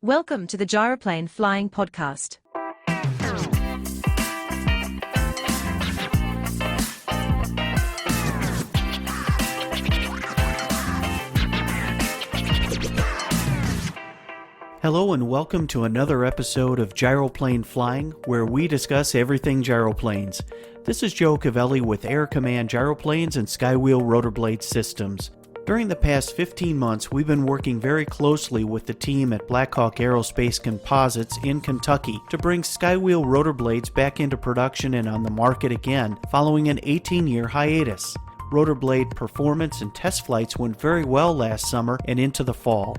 Welcome to the Gyroplane Flying Podcast. Hello and welcome to another episode of Gyroplane Flying, where we discuss everything gyroplanes. This is Joe Cavelli with Air Command Gyroplanes and Skywheel Rotor Blade Systems. During the past 15 months, we've been working very closely with the team at Blackhawk Aerospace Composites in Kentucky to bring Skywheel rotor blades back into production and on the market again, following an 18-year hiatus. Rotor blade performance and test flights went very well last summer and into the fall.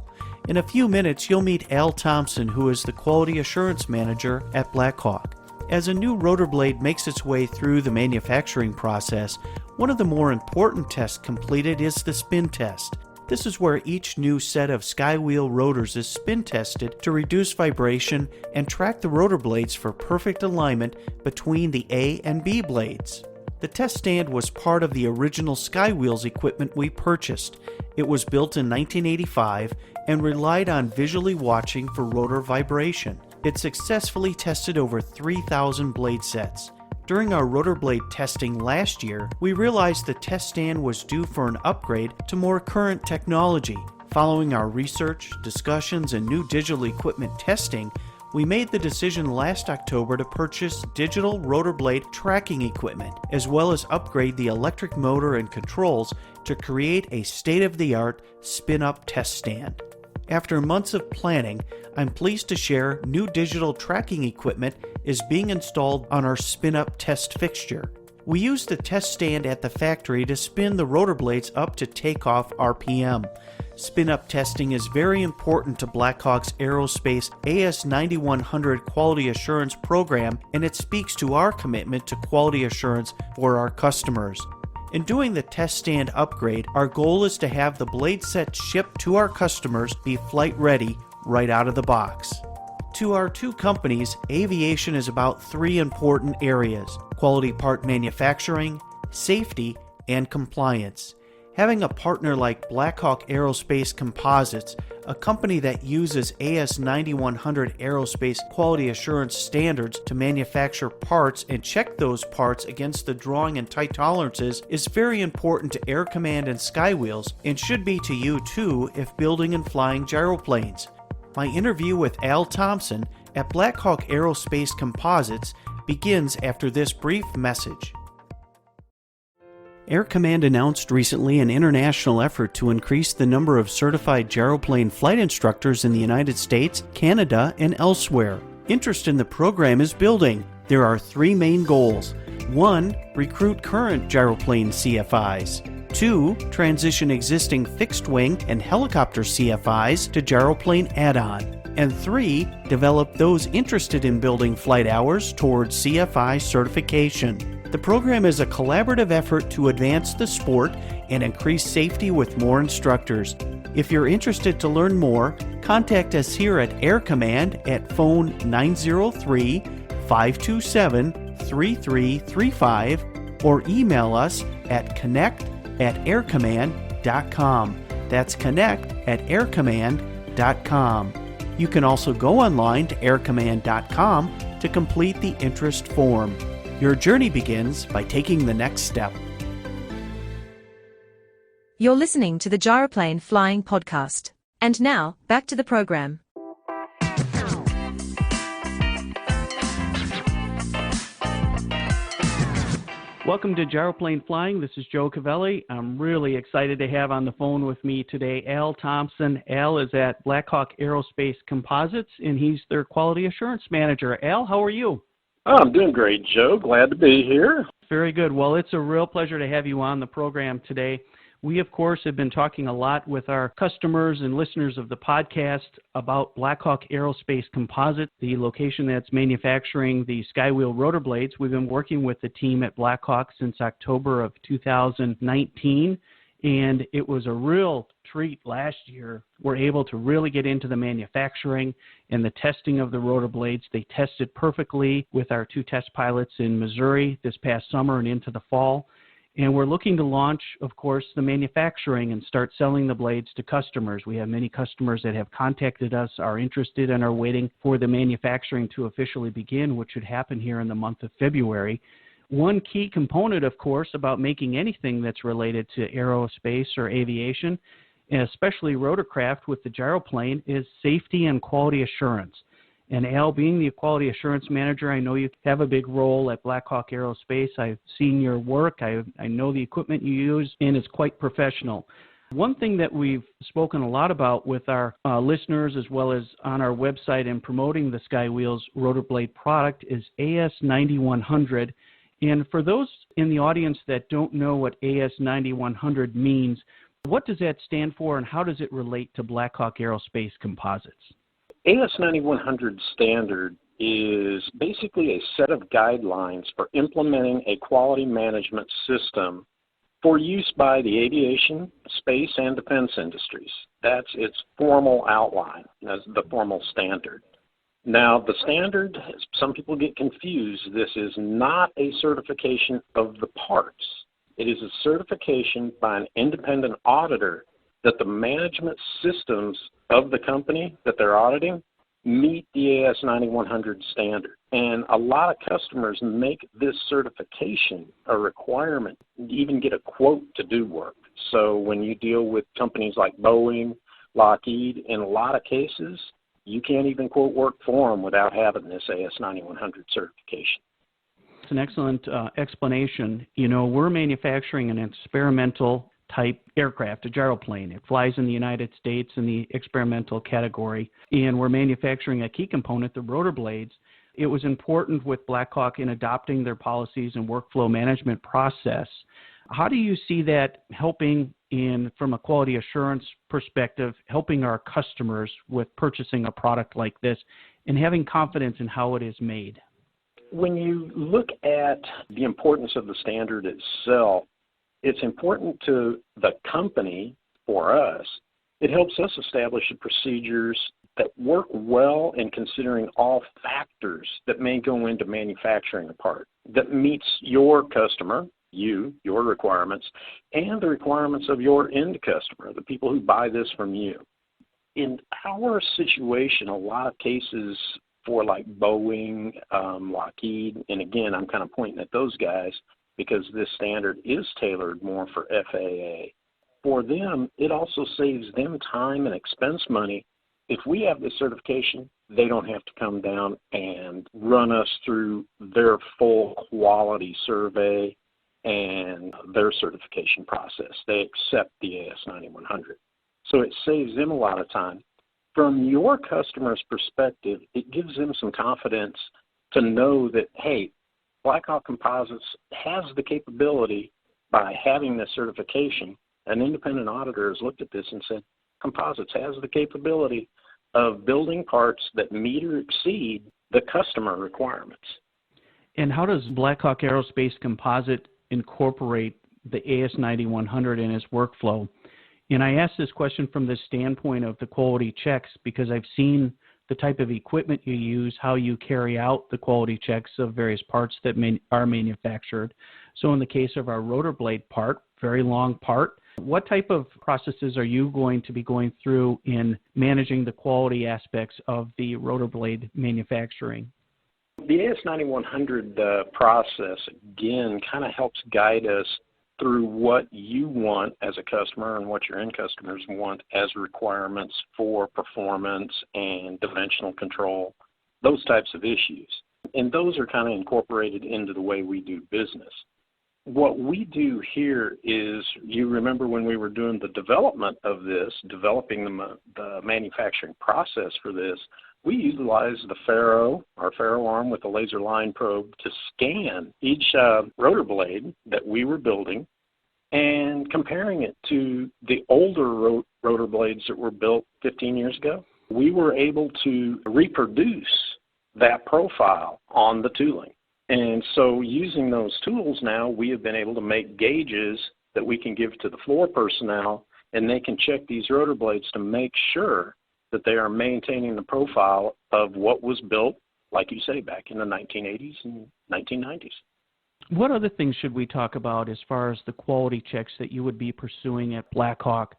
In a few minutes, you'll meet Al Thompson, who is the Quality Assurance Manager at Blackhawk. As a new rotor blade makes its way through the manufacturing process, one of the more important tests completed is the spin test. This is where each new set of Skywheel rotors is spin tested to reduce vibration and track the rotor blades for perfect alignment between the A and B blades. The test stand was part of the original Skywheels equipment we purchased. It was built in 1985 and relied on visually watching for rotor vibration. It successfully tested over 3,000 blade sets. During our rotor blade testing last year, we realized the test stand was due for an upgrade to more current technology. Following our research, discussions, and new digital equipment testing, we made the decision last October to purchase digital rotor blade tracking equipment, as well as upgrade the electric motor and controls to create a state-of-the-art spin-up test stand. After months of planning, I'm pleased to share new digital tracking equipment is being installed on our spin-up test fixture. We use the test stand at the factory to spin the rotor blades up to takeoff RPM. Spin-up testing is very important to Blackhawk's Aerospace AS9100 quality assurance program, and it speaks to our commitment to quality assurance for our customers. In doing the test stand upgrade, our goal is to have the blade set shipped to our customers be flight ready right out of the box. To our two companies, aviation is about three important areas: quality part manufacturing, safety, and compliance. Having a partner like Blackhawk Aerospace Composites, a company that uses AS9100 aerospace quality assurance standards to manufacture parts and check those parts against the drawing and tight tolerances, is very important to Air Command and Skywheels, and should be to you too if building and flying gyroplanes. My interview with Al Thompson at Blackhawk Aerospace Composites begins after this brief message. Air Command announced recently an international effort to increase the number of certified gyroplane flight instructors in the United States, Canada, and elsewhere. Interest in the program is building. There are three main goals. 1. Recruit current gyroplane CFIs. 2. Transition existing fixed-wing and helicopter CFIs to gyroplane add-on. And 3. Develop those interested in building flight hours towards CFI certification. The program is a collaborative effort to advance the sport and increase safety with more instructors. If you're interested to learn more, contact us here at Air Command at phone 903-527-3335 or email us at connect@aircommand.com. That's connect@aircommand.com. You can also go online to aircommand.com to complete the interest form. Your journey begins by taking the next step. You're listening to the Gyroplane Flying Podcast. And now, back to the program. Welcome to Gyroplane Flying. This is Joe Cavelli. I'm really excited to have on the phone with me today Al Thompson. Al is at Blackhawk Aerospace Composites, and he's their Quality Assurance Manager. Al, how are you? Oh, I'm doing great, Joe. Glad to be here. Very good. Well, it's a real pleasure to have you on the program today. We, of course, have been talking a lot with our customers and listeners of the podcast about Blackhawk Aerospace Composite, the location that's manufacturing the Skywheel rotor blades. We've been working with the team at Blackhawk since October of 2019, and it was a real treat last year. We're able to really get into the manufacturing and the testing of the rotor blades. They tested perfectly with our two test pilots in Missouri this past summer and into the fall. And we're looking to launch, of course, the manufacturing and start selling the blades to customers. We have many customers that have contacted us, are interested, and are waiting for the manufacturing to officially begin, which should happen here in the month of February. One key component, of course, about making anything that's related to aerospace or aviation, and especially rotorcraft with the gyroplane, is safety and quality assurance. And Al, being the quality assurance manager, I know you have a big role at Blackhawk Aerospace. I've seen your work. I know the equipment you use, and it's quite professional. One thing that we've spoken a lot about with our listeners, as well as on our website and promoting the Skywheels rotor blade product, is AS9100. And for those in the audience that don't know what AS9100 means, what does that stand for, and how does it relate to Blackhawk Aerospace Composites? AS9100 standard is basically a set of guidelines for implementing a quality management system for use by the aviation, space, and defense industries. That's its formal outline, as the formal standard. Now, the standard, some people get confused. This is not a certification of the parts. It is a certification by an independent auditor that the management systems of the company that they're auditing meet the AS9100 standard. And a lot of customers make this certification a requirement to even get a quote to do work. So when you deal with companies like Boeing, Lockheed, in a lot of cases, you can't even quote work for them without having this AS9100 certification. It's an excellent explanation. You know, we're manufacturing an experimental type aircraft, a gyroplane. It flies in the United States in the experimental category, and we're manufacturing a key component, the rotor blades. It was important with Blackhawk in adopting their policies and workflow management process. How do you see that helping from a quality assurance perspective, helping our customers with purchasing a product like this and having confidence in how it is made? When you look at the importance of the standard itself, it's important to the company, for us. It helps us establish the procedures that work well in considering all factors that may go into manufacturing a part that meets your customer, your requirements, and the requirements of your end customer, the people who buy this from you. In our situation, a lot of cases for like Boeing, Lockheed, and again, I'm kind of pointing at those guys because this standard is tailored more for FAA. For them, it also saves them time and expense money. If we have this certification, they don't have to come down and run us through their full quality survey and their certification process. They accept the AS9100. So it saves them a lot of time. From your customer's perspective, it gives them some confidence to know that, hey, Blackhawk Composites has the capability, by having this certification, an independent auditor has looked at this and said, Composites has the capability of building parts that meet or exceed the customer requirements. And how does Blackhawk Aerospace Composite incorporate the AS9100 in its workflow? And I ask this question from the standpoint of the quality checks because I've seen the type of equipment you use, how you carry out the quality checks of various parts that are manufactured. So in the case of our rotor blade part, very long part, what type of processes are you going to be going through in managing the quality aspects of the rotor blade manufacturing? The AS9100 process, again, kind of helps guide us through what you want as a customer and what your end customers want as requirements for performance and dimensional control, those types of issues. And those are kind of incorporated into the way we do business. What we do here is, you remember when we were doing the development of this, developing the manufacturing process for this, we utilize the Faro, our Faro arm with a laser line probe, to scan each rotor blade that we were building and comparing it to the older rotor blades that were built 15 years ago. We were able to reproduce that profile on the tooling. And so using those tools now, we have been able to make gauges that we can give to the floor personnel, and they can check these rotor blades to make sure that they are maintaining the profile of what was built, like you say, back in the 1980s and 1990s. What other things should we talk about as far as the quality checks that you would be pursuing at Blackhawk?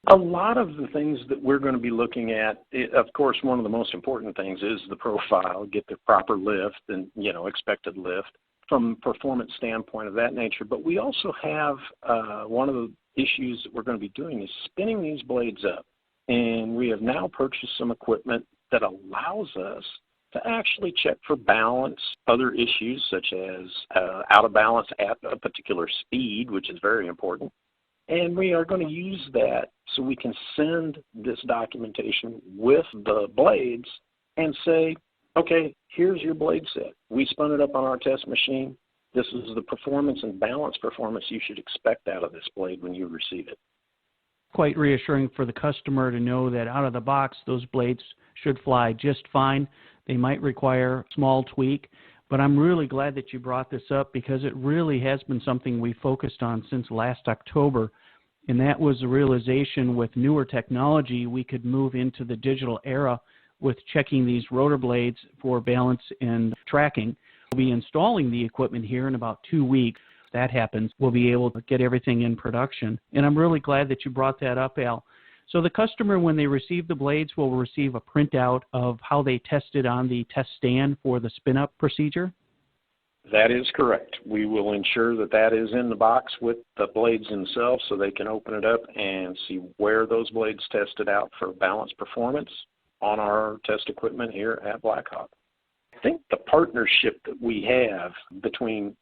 A lot of the things that we're going to be looking at, of course, one of the most important things is the profile, get the proper lift and, expected lift from a performance standpoint of that nature. But we also have one of the issues that we're going to be doing is spinning these blades up. And we have now purchased some equipment that allows us to actually check for balance, other issues such as out of balance at a particular speed, which is very important. And we are going to use that so we can send this documentation with the blades and say, okay, here's your blade set. We spun it up on our test machine. This is the performance and balance performance you should expect out of this blade when you receive it. Quite reassuring for the customer to know that out of the box, those blades should fly just fine. They might require a small tweak, but I'm really glad that you brought this up because it really has been something we focused on since last October, and that was the realization with newer technology we could move into the digital era with checking these rotor blades for balance and tracking. We'll be installing the equipment here in about 2 weeks. If that happens, we'll be able to get everything in production, and I'm really glad that you brought that up, Al. So the customer, when they receive the blades, will receive a printout of how they tested on the test stand for the spin-up procedure? That is correct. We will ensure that that is in the box with the blades themselves so they can open it up and see where those blades tested out for balance performance on our test equipment here at Blackhawk. I think the partnership that we have between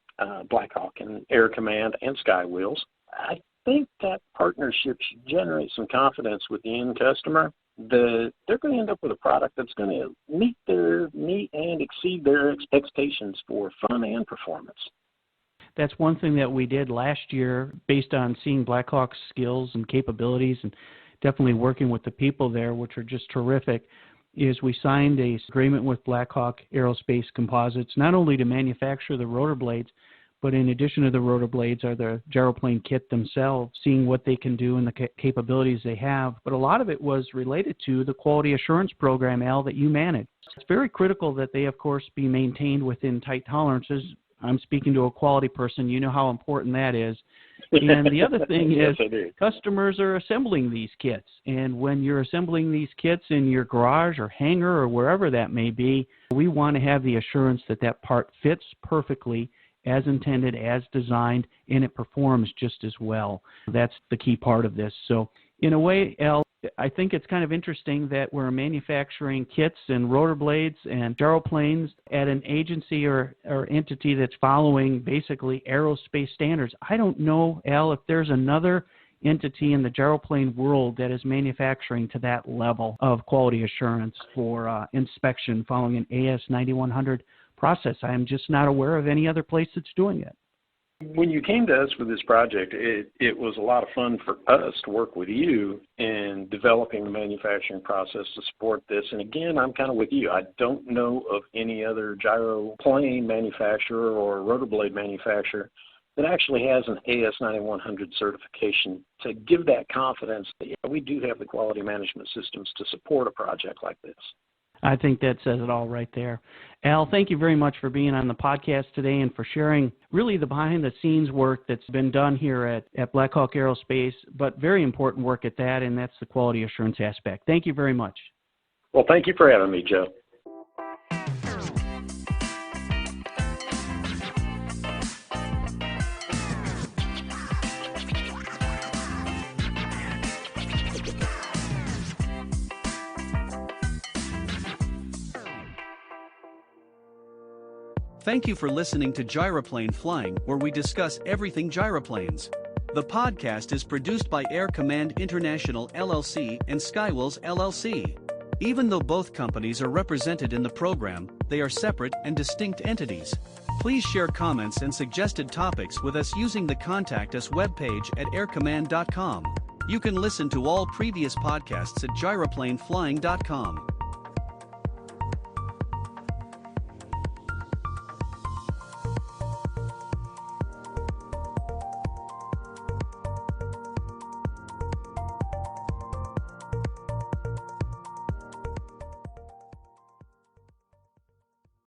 Blackhawk and Air Command and Skywheels, I think that partnership should generate some confidence with the end customer that they're going to end up with a product that's going to meet and exceed their expectations for fun and performance. That's one thing that we did last year based on seeing Blackhawk's skills and capabilities and definitely working with the people there, which are just terrific, is we signed an agreement with Blackhawk Aerospace Composites, not only to manufacture the rotor blades, but in addition to the rotor blades are the gyroplane kit themselves, seeing what they can do and the capabilities they have. But a lot of it was related to the quality assurance program, Al, that you manage. It's very critical that they, of course, be maintained within tight tolerances. I'm speaking to a quality person. You know how important that is. And the other thing is customers are assembling these kits. And when you're assembling these kits in your garage or hangar or wherever that may be, we want to have the assurance that that part fits perfectly as intended, as designed, and it performs just as well. That's the key part of this. So in a way, Al, I think it's kind of interesting that we're manufacturing kits and rotor blades and gyroplanes at an agency or entity that's following basically aerospace standards. I don't know, Al, if there's another entity in the gyroplane world that is manufacturing to that level of quality assurance for inspection following an AS9100 process. I am just not aware of any other place that's doing it. When you came to us with this project, it was a lot of fun for us to work with you in developing the manufacturing process to support this. And again, I'm kind of with you. I don't know of any other gyroplane manufacturer or rotor blade manufacturer that actually has an AS9100 certification to give that confidence that we do have the quality management systems to support a project like this. I think that says it all right there. Al, thank you very much for being on the podcast today and for sharing really the behind-the-scenes work that's been done here at Blackhawk Aerospace, but very important work at that, and that's the quality assurance aspect. Thank you very much. Well, thank you for having me, Joe. Thank you for listening to Gyroplane Flying, where we discuss everything gyroplanes. The podcast is produced by Air Command International LLC and Skywheels LLC. Even though both companies are represented in the program, they are separate and distinct entities. Please share comments and suggested topics with us using the Contact Us webpage at aircommand.com. You can listen to all previous podcasts at gyroplaneflying.com.